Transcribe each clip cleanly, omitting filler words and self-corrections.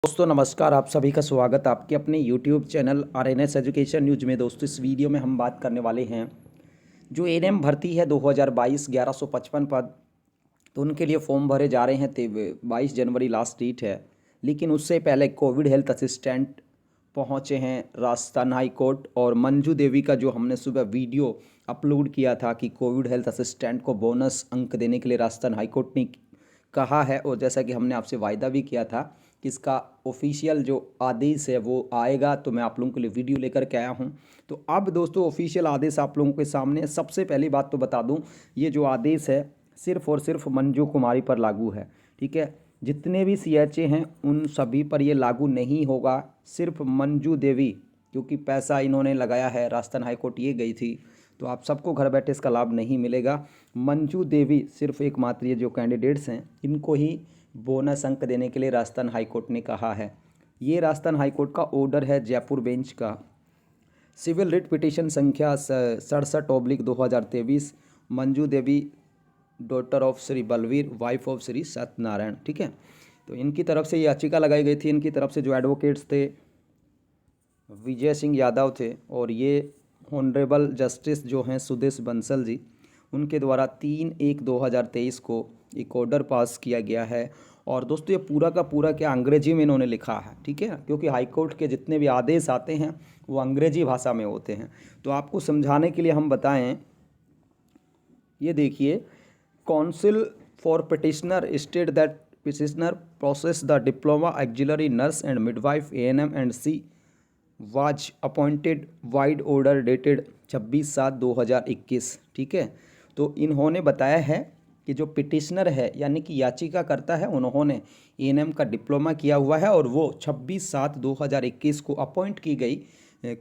दोस्तों नमस्कार। आप सभी का स्वागत आपके अपने YouTube channel RNS education news में। दोस्तों इस वीडियो में हम बात करने वाले हैं जो एएनएम भर्ती है 2022 1155 पद, तो उनके लिए फॉर्म भरे जा रहे हैं। 22 जनवरी लास्ट डेट है, लेकिन उससे पहले कोविड हेल्थ असिस्टेंट पहुंचे हैं राजस्थान हाई कोर्ट। और मंजू देवी का जो हमने सुबह वीडियो अपलोड किया था कि कोविड हेल्थ असिस्टेंट को बोनस अंक देने के लिए राजस्थान हाई कोर्ट ने कहा है, और जैसा कि हमने आपसे वायदा भी किया था कि इसका ऑफिशियल जो आदेश है वो आएगा, तो मैं आप लोगों के लिए वीडियो लेकर के आया हूं। तो अब दोस्तों ऑफिशियल आदेश आप लोगों के सामने। सबसे पहली बात तो बता दूं, ये जो आदेश है सिर्फ और सिर्फ मंजू कुमारी पर लागू है। ठीक है, जितने भी सीएचए हैं उन सभी पर ये लागू नहीं होगा, सिर्फ मंजू देवी, क्योंकि पैसा इन्होंने लगाया है, राजस्थान हाईकोर्ट ये गई थी, तो आप सबको घर बैठे इसका लाभ नहीं मिलेगा। मंजू देवी सिर्फ एकमात्र ये जो कैंडिडेट्स हैं इनको ही बोनस अंक देने के लिए राजस्थान हाईकोर्ट ने कहा है। ये राजस्थान हाईकोर्ट का ऑर्डर है जयपुर बेंच का। सिविल रिट पिटीशन संख्या 67/2023, Manju Devi daughter of Shri Balveer, wife of Shri Satyanarayan. ठीक है, तो इनकी तरफ से याचिका लगाई गई थी। इनकी तरफ से जो एडवोकेट्स थे विजय सिंह यादव थे, और ये ऑनरेबल जस्टिस जो हैं सुदेश बंसल जी, उनके द्वारा 3/1/2023 को एक ऑर्डर पास किया गया है। और दोस्तों ये पूरा का पूरा क्या अंग्रेजी में इन्होंने लिखा है। ठीक है ना, क्योंकि हाईकोर्ट के जितने भी आदेश आते हैं वो अंग्रेजी भाषा में होते हैं। तो आपको समझाने के लिए हम बताएं, ये देखिए, council for petitioner state that petitioner process the diploma auxiliary nurse and midwife ANM and she was appointed wide order dated 26/7/2021। ठीक है, तो इन्होंने बताया है कि जो पिटिशनर है यानी कि याचिकाकर्ता है, उन्होंने एएनएम का डिप्लोमा किया हुआ है और वो 26/7/2021 को अपॉइंट की गई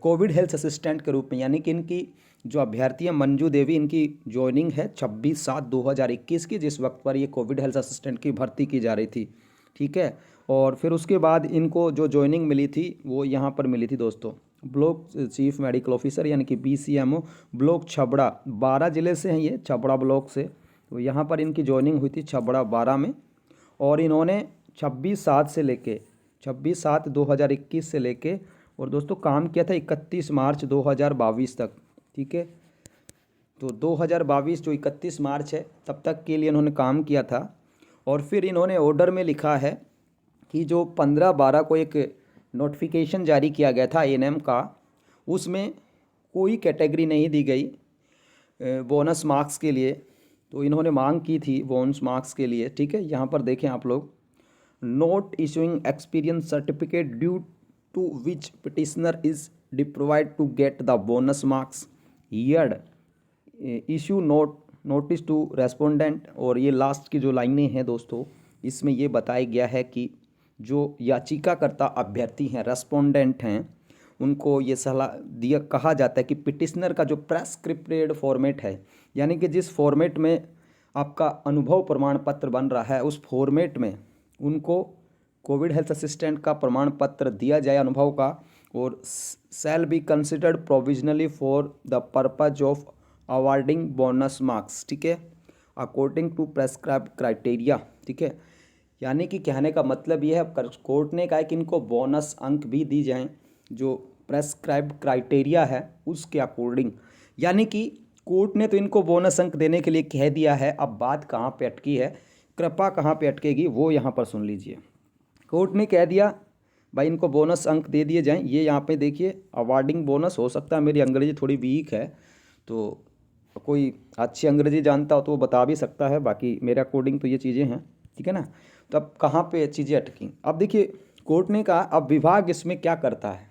कोविड हेल्थ असिस्टेंट के रूप में। यानी कि इनकी जो अभ्यर्थी है मंजू देवी, इनकी ज्वाइनिंग है 26/7/2021 की, जिस वक्त पर ये कोविड हेल्थ असिस्टेंट की भर्ती की जा रही थी। ठीक है, और फिर उसके बाद इनको जो ज्वाइनिंग मिली थी वो यहाँ पर मिली थी दोस्तों, ब्लॉक चीफ मेडिकल ऑफिसर यानी कि BCMO, ब्लॉक छबड़ा। 12 ज़िले से हैं ये, छबड़ा ब्लॉक से। तो यहाँ पर इनकी ज्वाइनिंग हुई थी छबड़ा 12 में, और इन्होंने 26/7 से लेके और दोस्तों काम किया था 31 मार्च 2022 तक। ठीक है, तो 2022 जो 31 मार्च है तब तक के लिए इन्होंने काम किया था। और फिर इन्होंने ऑर्डर में लिखा है कि जो 15/12 को एक नोटिफिकेशन जारी किया गया था एएनएम का, उसमें कोई कैटेगरी नहीं दी गई बोनस मार्क्स के लिए। तो इन्होंने मांग की थी बोनस मार्क्स के लिए। ठीक है, यहाँ पर देखें आप लोग, not issuing experience certificate due to which petitioner is deprived to get the bonus marks heard issue notice to respondent. और ये लास्ट की जो लाइनें हैं दोस्तों, इसमें ये बताया गया है कि जो याचिकाकर्ता अभ्यर्थी हैं, रेस्पोंडेंट हैं, उनको ये सलाह दिया कहा जाता है कि पिटिशनर का जो प्रेस्क्रिप्टेड फॉर्मेट है, यानी कि जिस फॉर्मेट में आपका अनुभव प्रमाण पत्र बन रहा है, उस फॉर्मेट में उनको कोविड हेल्थ असिस्टेंट का प्रमाण पत्र दिया जाए अनुभव का, और shall be considered provisionally for the purpose of awarding bonus marks. ठीक है, अकॉर्डिंग टू प्रेस्क्राइब क्राइटेरिया। ठीक है, यानी कि कहने का मतलब ये है, कोर्ट ने कहा कि इनको बोनस अंक भी दी जाएं जो प्रेस्क्राइब क्राइटेरिया है उसके अकॉर्डिंग। यानी कि कोर्ट ने तो इनको बोनस अंक देने के लिए कह दिया है। अब बात कहाँ पे अटकी है, कृपा कहाँ पे अटकेगी वो यहाँ पर सुन लीजिए। कोर्ट ने कह दिया भाई इनको बोनस अंक दे दिए जाएं। ये यहाँ पे देखिए, अवार्डिंग बोनस। हो सकता है मेरी अंग्रेजी थोड़ी वीक है, तो कोई अच्छी अंग्रेजी जानता हो तो वो बता भी सकता है, बाकी मेरे अकॉर्डिंग तो ये चीज़ें हैं। ठीक है ना, तो अब कहाँ पे चीज़ें अटकी। अब देखिए, कोर्ट ने कहा अब विभाग इसमें क्या करता है।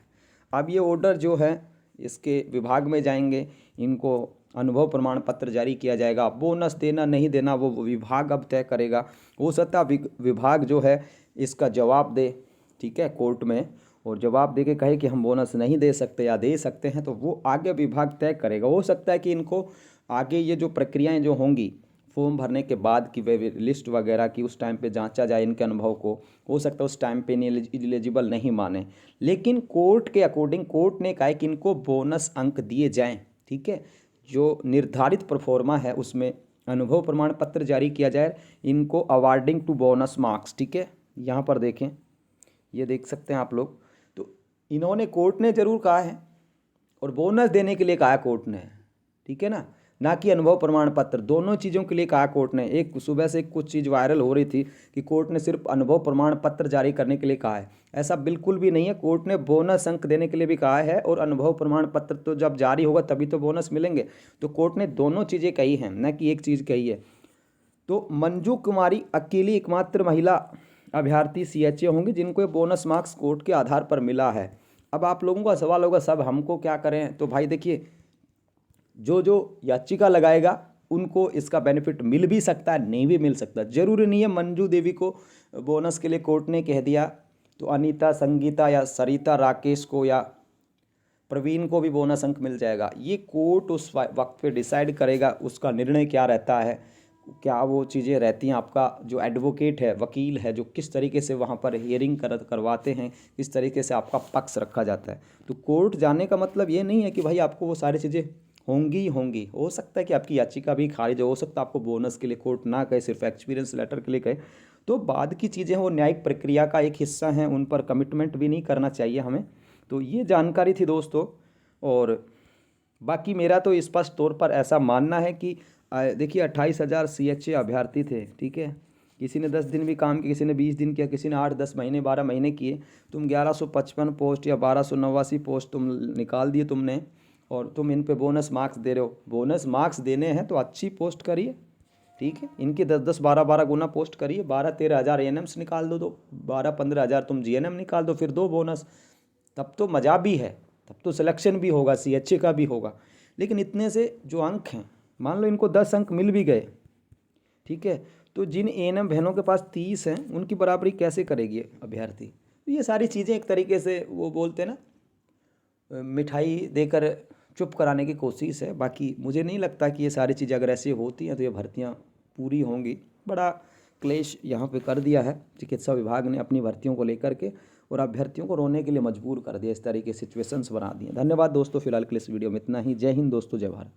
अब ये ऑर्डर जो है इसके विभाग में जाएंगे, इनको अनुभव प्रमाण पत्र जारी किया जाएगा। बोनस देना नहीं देना वो विभाग अब तय करेगा। हो सकता है विभाग जो है इसका जवाब दे, ठीक है, कोर्ट में, और जवाब दे के कहे कि हम बोनस नहीं दे सकते या दे सकते हैं, तो वो आगे विभाग तय करेगा। हो सकता है कि इनको आगे ये जो प्रक्रियाएं जो होंगी फॉर्म भरने के बाद की वे लिस्ट वगैरह की उस टाइम पे जांचा जाए इनके अनुभव को। हो सकता है उस टाइम पे एलिजिबल नहीं माने, लेकिन कोर्ट के अकॉर्डिंग कोर्ट ने कहा कि इनको बोनस अंक दिए जाएं। ठीक है, जो निर्धारित परफॉर्मा है उसमें अनुभव प्रमाण पत्र जारी किया जाए, इनको अवार्डिंग टू बोनस मार्क्स। ठीक है, यहाँ पर देखें ये देख सकते हैं आप लोग। तो इन्होंने, कोर्ट ने ज़रूर कहा है और बोनस देने के लिए कहा है कोर्ट ने, ठीक है ना कि अनुभव प्रमाण पत्र। दोनों चीज़ों के लिए कहा कोर्ट ने। एक सुबह से कुछ चीज़ वायरल हो रही थी कि कोर्ट ने सिर्फ अनुभव प्रमाण पत्र जारी करने के लिए कहा है। ऐसा बिल्कुल भी नहीं है। कोर्ट ने बोनस अंक देने के लिए भी कहा है और अनुभव प्रमाण पत्र तो जब जारी होगा तभी तो बोनस मिलेंगे। तो कोर्ट ने दोनों चीज़ें कही हैं, न कि एक चीज़ कही है। तो मंजू कुमारी अकेली एकमात्र महिला अभ्यर्थी CHA होंगी जिनको ये बोनस मार्क्स कोर्ट के आधार पर मिला है। अब आप लोगों का सवाल होगा, सब हमको क्या करें? तो भाई देखिए, जो जो याचिका लगाएगा उनको इसका बेनिफिट मिल भी सकता है, नहीं भी मिल सकता। जरूरी नहीं है मंजू देवी को बोनस के लिए कोर्ट ने कह दिया तो अनीता, संगीता या सरिता, राकेश को या प्रवीण को भी बोनस अंक मिल जाएगा। ये कोर्ट उस वक्त पे डिसाइड करेगा, उसका निर्णय क्या रहता है, क्या वो चीज़ें रहती हैं। आपका जो एडवोकेट है, वकील है, जो किस तरीके से वहाँ पर हियरिंग करवाते हैं, किस तरीके से आपका पक्ष रखा जाता है। तो कोर्ट जाने का मतलब ये नहीं है कि भाई आपको वो सारी चीज़ें होंगी हो सकता है कि आपकी याचिका भी खारिज हो सकता है आपको बोनस के लिए कोर्ट ना कहे, सिर्फ एक्सपीरियंस लेटर के लिए कहे। तो बाद की चीज़ें वो न्यायिक प्रक्रिया का एक हिस्सा हैं, उन पर कमिटमेंट भी नहीं करना चाहिए हमें। तो ये जानकारी थी दोस्तों। और बाकी मेरा तो स्पष्ट तौर पर ऐसा मानना है कि देखिए 28,000 CHA अभ्यर्थी थे, ठीक है। किसी ने 10 दिन भी काम किया, किसी ने 20 दिन किया, किसी ने 8-10 महीने 12 महीने किए। तुम 1155 पोस्ट या 1289 पोस्ट तुम निकाल दिए तुमने, और तुम इन पे बोनस मार्क्स दे रहे हो। बोनस मार्क्स देने हैं तो अच्छी पोस्ट करिए, ठीक है। इनके 10-10 12-12 गुना पोस्ट करिए। 12-13 हज़ार ANMs निकाल दो, 12-15 हज़ार तुम GNM निकाल दो, फिर दो बोनस। तब तो मज़ा भी है, तब तो सिलेक्शन भी होगा, CHA का भी होगा। लेकिन इतने से जो अंक हैं, मान लो इनको 10 अंक मिल भी गए, ठीक है, तो जिन ANM बहनों के पास 30 हैं उनकी बराबरी कैसे करेगी अभ्यर्थी? तो ये सारी चीज़ें एक तरीके से वो बोलते हैं ना, मिठाई देकर चुप कराने की कोशिश है। बाकी मुझे नहीं लगता कि ये सारी चीज़ें अगर ऐसी होती हैं तो ये भर्तियाँ पूरी होंगी। बड़ा क्लेश यहाँ पे कर दिया है चिकित्सा विभाग ने अपनी भर्तियों को लेकर के, और अभ्यर्थियों को रोने के लिए मजबूर कर दिया, इस तरीके सिचुएशंस बना दिए। धन्यवाद दोस्तों, फिलहाल के लिए इस वीडियो में इतना ही। जय हिंद दोस्तों, जय भारत।